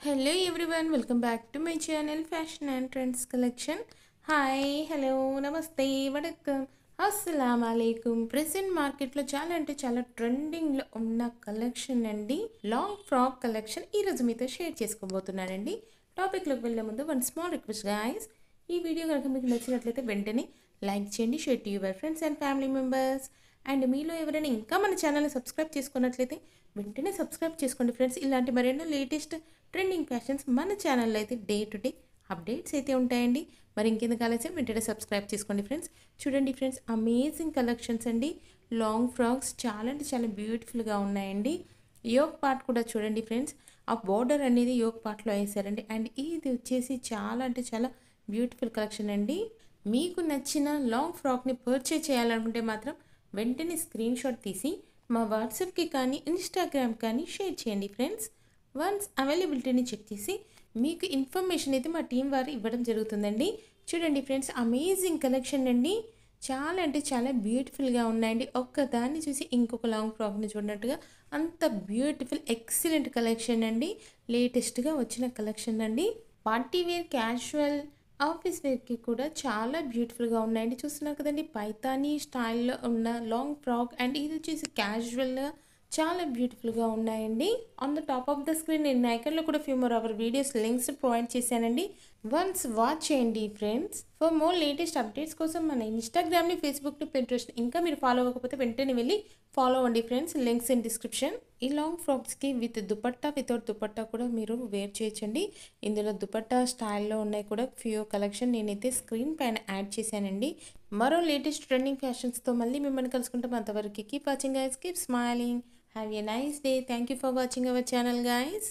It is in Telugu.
Hello everyone, welcome back to my channel Fashion and Trends Collection. Hi hello నమస్తే వడకం అస్సలాము అలైకుం. ప్రెసెంట్ మార్కెట్లో చాలా అంటే చాలా ట్రెండింగ్లో ఉన్న కలెక్షన్ అండి, లాంగ్ ఫ్రాక్ కలెక్షన్ ఈరోజు మీతో షేర్ చేసుకోబోతున్నానండి. టాపిక్లోకి వెళ్ళే ముందు వన్ స్మాల్ రిక్వెస్ట్ గాయస్, ఈ వీడియో కనుక మీకు నచ్చినట్లయితే వెంటనే లైక్ చేయండి, share to your friends and family members. And మీలో ఎవరైనా ఇంకా మన ఛానల్ని సబ్స్క్రైబ్ చేసుకున్నట్లయితే వెంటనే సబ్స్క్రైబ్ చేసుకోండి ఫ్రెండ్స్. ఇలాంటి మరెన్నో లేటెస్ట్ ట్రెండింగ్ ఫ్యాషన్స్ మన ఛానల్లో అయితే డే టు డే అప్డేట్స్ అయితే ఉంటాయండి. మరి ఇంకెందుకు ఆలస్యం, వెంటనే సబ్స్క్రైబ్ చేసుకోండి ఫ్రెండ్స్. చూడండి ఫ్రెండ్స్, అమేజింగ్ కలెక్షన్స్ అండి. లాంగ్ ఫ్రాక్స్ చాలా అంటే చాలా బ్యూటిఫుల్గా ఉన్నాయండి. యోగ్ పార్ట్ కూడా చూడండి ఫ్రెండ్స్, ఆ బోర్డర్ అనేది యోగ్ పార్ట్లో వేసారండి. అండ్ ఇది వచ్చేసి చాలా అంటే చాలా బ్యూటిఫుల్ కలెక్షన్ అండి. మీకు నచ్చిన లాంగ్ ఫ్రాక్ని పర్చేజ్ చేయాలనుకుంటే మాత్రం వెంటనే స్క్రీన్ షాట్ తీసి మా వాట్సాప్కి కానీ ఇన్స్టాగ్రామ్ కానీ షేర్ చేయండి ఫ్రెండ్స్. వన్స్ అవైలబిలిటీని చెక్ చేసి మీకు ఇన్ఫర్మేషన్ అయితే మా టీం వారు ఇవ్వడం జరుగుతుందండి. చూడండి ఫ్రెండ్స్, అమేజింగ్ కలెక్షన్ అండి. చాలా అంటే చాలా బ్యూటిఫుల్గా ఉన్నాయండి. ఒక్కదాన్ని చూసి ఇంకొక లాంగ్ ఫ్రాక్ని చూడనట్టుగా అంత బ్యూటిఫుల్ ఎక్సలెంట్ కలెక్షన్ అండి. లేటెస్ట్గా వచ్చిన కలెక్షన్ అండి. పార్టీ వేర్, క్యాజువల్, ఆఫీస్ వేర్కి కూడా చాలా బ్యూటిఫుల్గా ఉన్నాయండి. చూస్తున్నారు కదండి, పైతానీ స్టైల్లో ఉన్న లాంగ్ ఫ్రాక్. అండ్ ఇది వచ్చేసి క్యాజువల్గా చాలా బ్యూటిఫుల్గా ఉన్నాయండి. On the top of the screen నేను నైకర్లో కూడా few more our videos links provide చేశానండి. వన్స్ వాచ్ చేయండి friends. For more latest updates కోసం మన ఇన్స్టాగ్రామ్ని, ఫేస్బుక్ని, పింట్రెస్ట్ని ఇంకా మీరు ఫాలో అవ్వకపోతే వెంటనే వెళ్ళి ఫాలో అవ్వండి ఫ్రెండ్స్. Links in description. ఈ లాంగ్ ఫ్రాక్స్కి విత్ దుపట్టా, వితౌట్ దుపట్టా కూడా మీరు వేర్ చేయొచ్చండి. ఇందులో దుపట్టా స్టైల్లో ఉన్నాయి కూడా ఫ్యూ కలెక్షన్ నేనైతే స్క్రీన్ పైన యాడ్ చేశానండి. మరో లేటెస్ట్ ట్రెండింగ్ ఫ్యాషన్స్తో మళ్ళీ మిమ్మల్ని కలుసుకుంటాం. అంతవరకు keep watching guys, keep smiling. Have a nice day. Thank you for watching our channel guys.